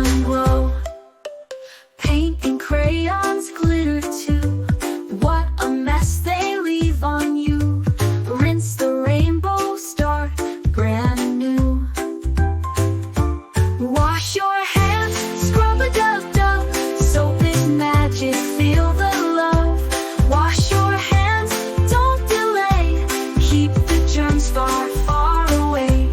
and glow. Paint and crayons glitter too. What a mess they leave on you. Rinse the rainbow, start brand new. Wash your hands, scrub-a-dub-dub. Soap is magic, feel the love. Wash your hands, don't delay. Keep the germs far, far away.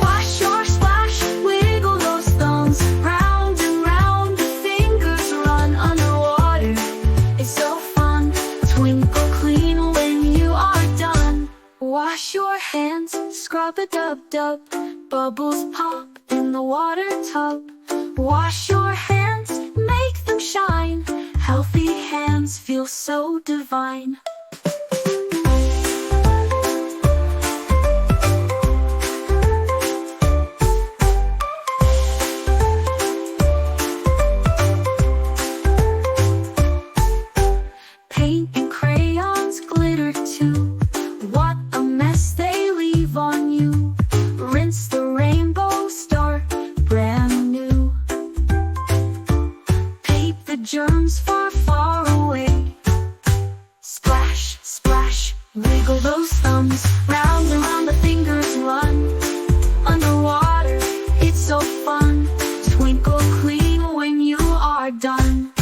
Wash your splash, wiggle those thumbs. Round and round the fingers run underwater. It's so fun, twinkle clean when you are done. Wash your hands, scrub-a-dub-dub. Bubbles pop in the water tub. Wash your hands, make them shine. Healthy hands feel so divine. Paint and crayons glitter too. What a mess they leave on you. Rinse the rainbow, start brand new. Keep the germs far, far away. Splash, splash, wiggle those thumbs. Round and round the fingers run. Underwater, it's so fun. Twinkle clean when you are done.